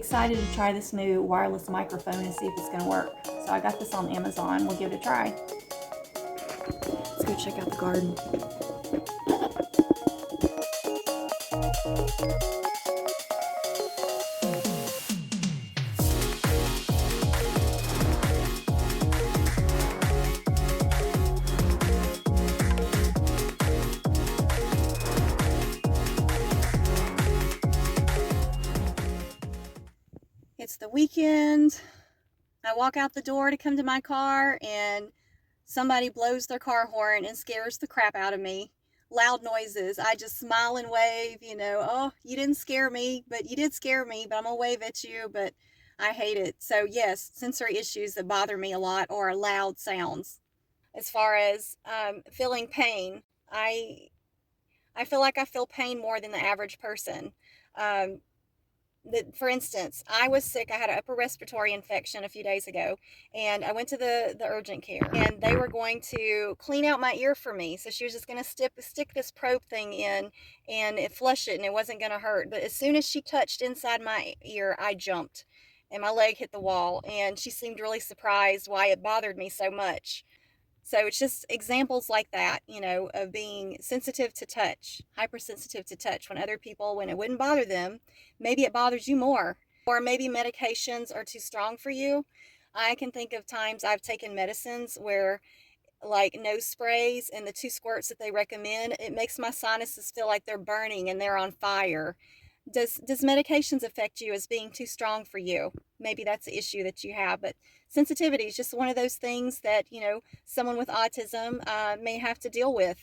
excited to try this new wireless microphone and see if it's going to work. So I got this on Amazon. We'll give it a try. Let's go check out the garden. It's the weekend. I walk out the door to come to my car and somebody blows their car horn and scares the crap out of me. Loud noises. I just smile and wave, oh, you didn't scare me, but you did scare me, but I'm gonna wave at you, but I hate it. So yes, sensory issues that bother me a lot are loud sounds. As far as feeling pain, I feel like I feel pain more than the average person. Um, for instance, I was sick. I had an upper respiratory infection a few days ago, and I went to the urgent care, and they were going to clean out my ear for me. So she was just going to stick this probe thing in and flush it, and it wasn't going to hurt. But as soon as she touched inside my ear, I jumped, and my leg hit the wall, and she seemed really surprised why it bothered me so much. So it's just examples like that, of being sensitive to touch, hypersensitive to touch, when other people, when it wouldn't bother them, maybe it bothers you more. Or maybe medications are too strong for you. I can think of times I've taken medicines where, like nose sprays and the 2 squirts that they recommend, it makes my sinuses feel like they're burning and they're on fire. Does medications affect you as being too strong for you? Maybe that's the issue that you have, but sensitivity is just one of those things that someone with autism may have to deal with.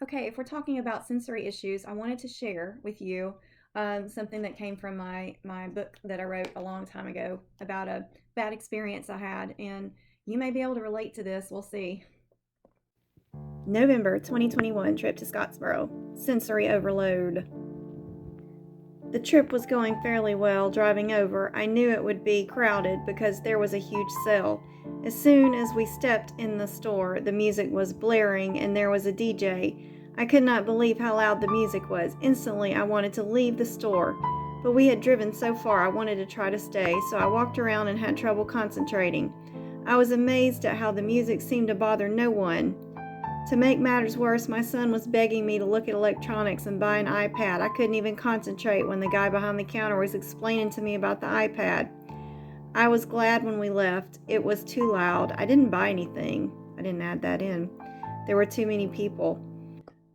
Okay, if we're talking about sensory issues, I wanted to share with you something that came from my book that I wrote a long time ago about a bad experience I had, and you may be able to relate to this. We'll see. November 2021 trip to Scottsboro. Sensory overload. The trip was going fairly well. Driving over, I knew it would be crowded because there was a huge sale. As soon as we stepped in the store, the music was blaring and there was a DJ. I could not believe how loud the music was. Instantly, I wanted to leave the store. But we had driven so far, I wanted to try to stay, so I walked around and had trouble concentrating. I was amazed at how the music seemed to bother no one. To make matters worse, my son was begging me to look at electronics and buy an iPad. I couldn't even concentrate when the guy behind the counter was explaining to me about the iPad. I was glad when we left. It was too loud. I didn't buy anything. I didn't add that in. There were too many people.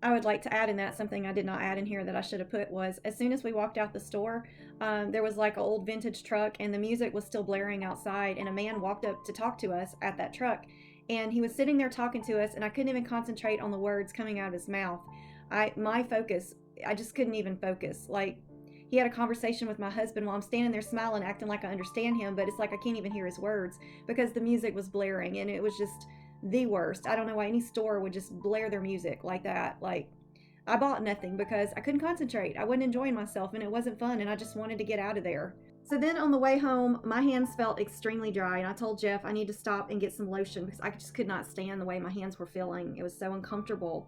I would like to add in that something I did not add in here that I should have put was, as soon as we walked out the store, there was like an old vintage truck and the music was still blaring outside, and a man walked up to talk to us at that truck. And he was sitting there talking to us, and I couldn't even concentrate on the words coming out of his mouth. I just couldn't even focus. Like, he had a conversation with my husband while I'm standing there smiling, acting like I understand him, but it's like I can't even hear his words because the music was blaring, and it was just the worst. I don't know why any store would just blare their music like that. Like, I bought nothing because I couldn't concentrate. I wasn't enjoying myself, and it wasn't fun, and I just wanted to get out of there. So then on the way home, my hands felt extremely dry, and I told Jeff I need to stop and get some lotion because I just could not stand the way my hands were feeling. It was so uncomfortable.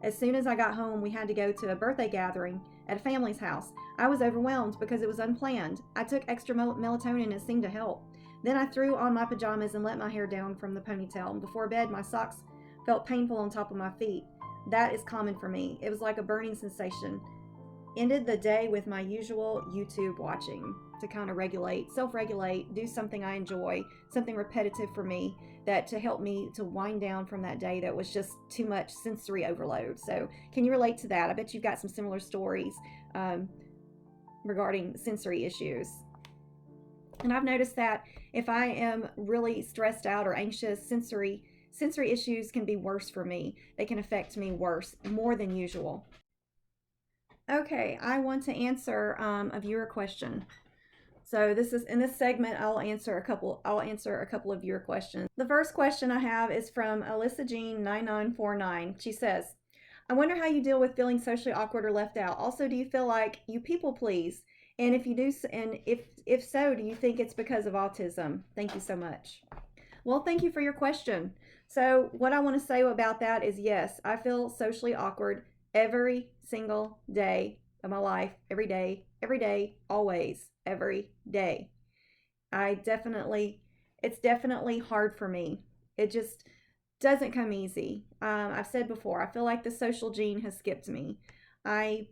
As soon as I got home, we had to go to a birthday gathering at a family's house. I was overwhelmed because it was unplanned. I took extra melatonin and it seemed to help. Then I threw on my pajamas and let my hair down from the ponytail. Before bed, my socks felt painful on top of my feet. That is common for me. It was like a burning sensation. Ended the day with my usual YouTube watching to kind of self-regulate, do something I enjoy, something repetitive for me, that to help me to wind down from that day that was just too much sensory overload. So can you relate to that? I bet you've got some similar stories regarding sensory issues. And I've noticed that if I am really stressed out or anxious, sensory issues can be worse for me. They can affect me more than usual. Okay, I want to answer a viewer question. So this is in this segment. I'll answer a couple of viewer questions. The first question I have is from Alyssa Jean 9949. She says, "I wonder how you deal with feeling socially awkward or left out. Also, do you feel like you people please? And if you do, and if so, do you think it's because of autism? Thank you so much." Well, thank you for your question. So what I want to say about that is, yes, I feel socially awkward every single day of my life, every day, always, every day. It's definitely hard for me. It just doesn't come easy. I've said before, I feel like the social gene has skipped me. I,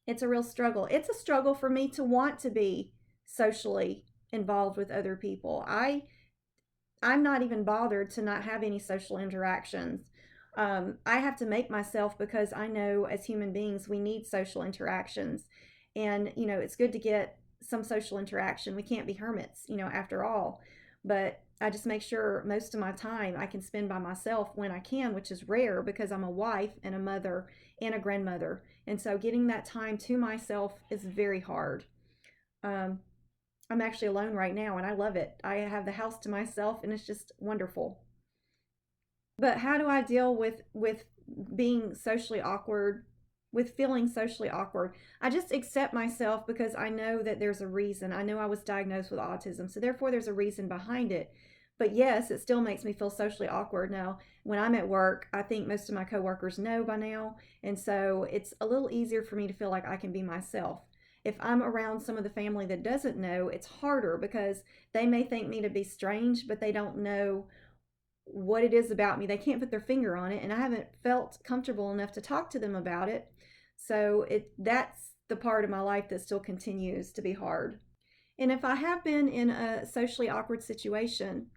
it's a real struggle. It's a struggle for me to want to be socially involved with other people. I'm not even bothered to not have any social interactions. I have to make myself, because I know as human beings we need social interactions, and it's good to get some social interaction. We can't be hermits, after all. But I just make sure most of my time I can spend by myself when I can, which is rare because I'm a wife and a mother and a grandmother, and so getting that time to myself is very hard. Um, I'm actually alone right now and I love it. I have the house to myself and it's just wonderful. But how do I deal with being socially awkward, with feeling socially awkward? I just accept myself because I know that there's a reason. I know I was diagnosed with autism, so therefore there's a reason behind it. But yes, it still makes me feel socially awkward. Now, when I'm at work, I think most of my coworkers know by now, and so it's a little easier for me to feel like I can be myself. If I'm around some of the family that doesn't know, it's harder because they may think me to be strange, but they don't know what it is about me. They can't put their finger on it, and I haven't felt comfortable enough to talk to them about it. So that's the part of my life that still continues to be hard. And if I have been in a socially awkward situation,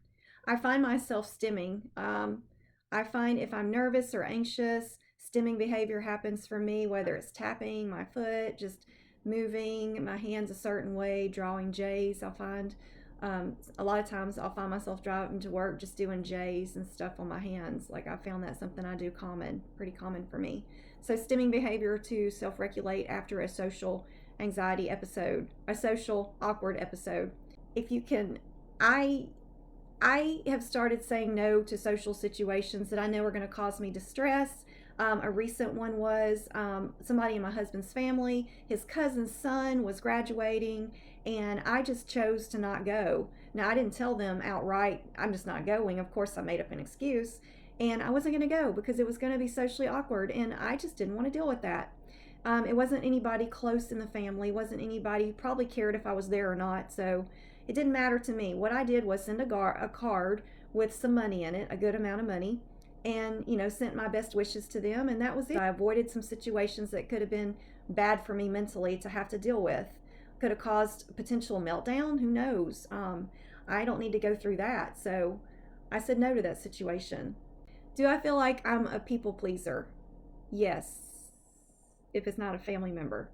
I find myself stimming. I find if I'm nervous or anxious, stimming behavior happens for me, whether it's tapping my foot, just moving my hands a certain way, drawing J's. I'll find a lot of times I'll find myself driving to work just doing J's and stuff on my hands. Like I found that something I do pretty common for me. So stimming behavior to self-regulate after a social anxiety episode, a social awkward episode. If you can, I I have started saying no to social situations that I know are going to cause me distress. A recent one was somebody in my husband's family. His cousin's son was graduating, and I just chose to not go. Now, I didn't tell them outright, I'm just not going. Of course, I made up an excuse, and I wasn't going to go because it was going to be socially awkward, and I just didn't want to deal with that. It wasn't anybody close in the family, wasn't anybody who probably cared if I was there or not, so it didn't matter to me. What I did was send a card with some money in it, a good amount of money, and sent my best wishes to them, and that was it. I avoided some situations that could have been bad for me mentally to have to deal with. Could have caused a potential meltdown. Who knows? I don't need to go through that, so I said no to that situation. Do I feel like I'm a people pleaser? Yes, if it's not a family member.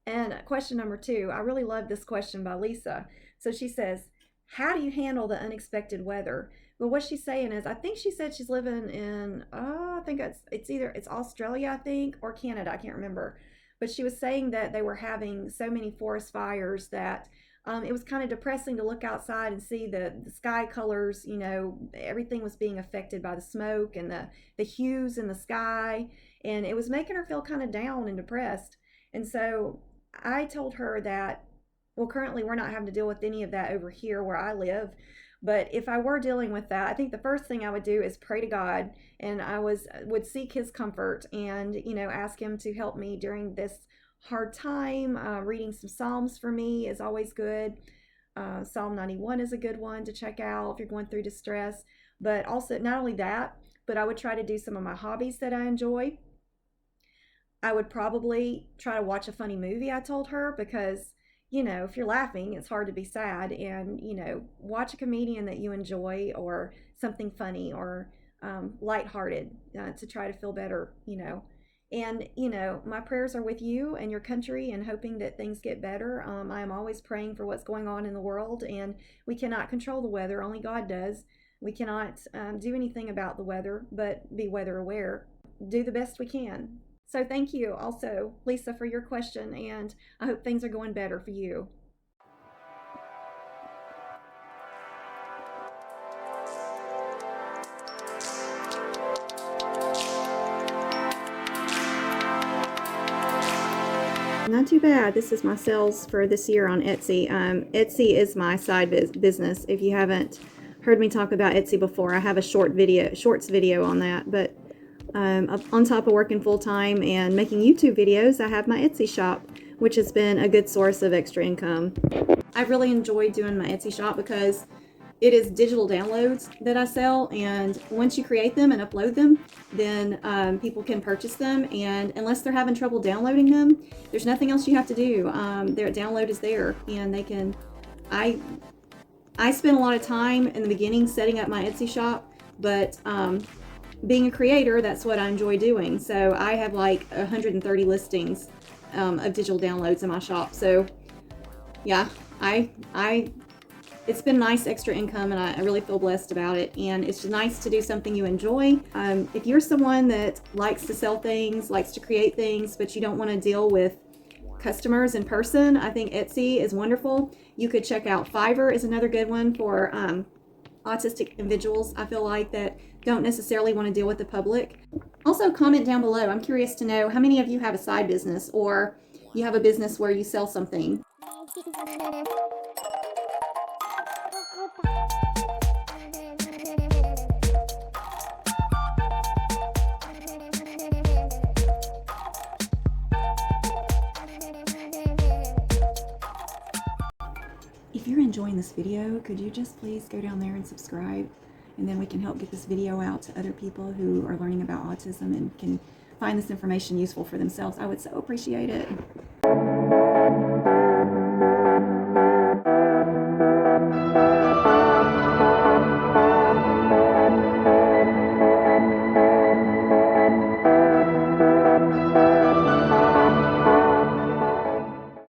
And question number 2, I really love this question by Lisa. So she says, how do you handle the unexpected weather? Well, what she's saying is, I think she said she's living in, I think it's Australia, I think, or Canada, I can't remember. But she was saying that they were having so many forest fires that it was kind of depressing to look outside and see the sky colors, everything was being affected by the smoke and the hues in the sky. And it was making her feel kind of down and depressed. And so I told her that, well, currently we're not having to deal with any of that over here where I live. But if I were dealing with that, I think the first thing I would do is pray to God, and would seek His comfort and ask Him to help me during this hard time. Reading some Psalms for me is always good. Psalm 91 is a good one to check out if you're going through distress. But also, not only that, but I would try to do some of my hobbies that I enjoy. I would probably try to watch a funny movie, I told her, because if you're laughing, it's hard to be sad. And, watch a comedian that you enjoy, or something funny or lighthearted, to try to feel better, And, my prayers are with you and your country and hoping that things get better. I am always praying for what's going on in the world, and we cannot control the weather, only God does. We cannot do anything about the weather, but be weather aware. Do the best we can. So thank you also, Lisa, for your question, and I hope things are going better for you. Not too bad. This is my sales for this year on Etsy. Etsy is my side business. If you haven't heard me talk about Etsy before, I have a shorts video on that. But On top of working full-time and making YouTube videos, I have my Etsy shop, which has been a good source of extra income. I really enjoy doing my Etsy shop because it is digital downloads that I sell, and once you create them and upload them, then people can purchase them, and unless they're having trouble downloading them, there's nothing else you have to do. Their download is there, and they can. I spent a lot of time in the beginning setting up my Etsy shop, but being a creator, that's what I enjoy doing. So I have like 130 listings of digital downloads in my shop. So yeah, it's been nice extra income, and I really feel blessed about it. And it's just nice to do something you enjoy. If you're someone that likes to sell things, likes to create things, but you don't want to deal with customers in person, I think Etsy is wonderful. You could check out Fiverr is another good one for autistic individuals, I feel like, that don't necessarily want to deal with the public. Also, comment down below. I'm curious to know how many of you have a side business, or you have a business where you sell something. If you're enjoying this video, could you just please go down there and subscribe, and then we can help get this video out to other people who are learning about autism and can find this information useful for themselves. I would so appreciate it.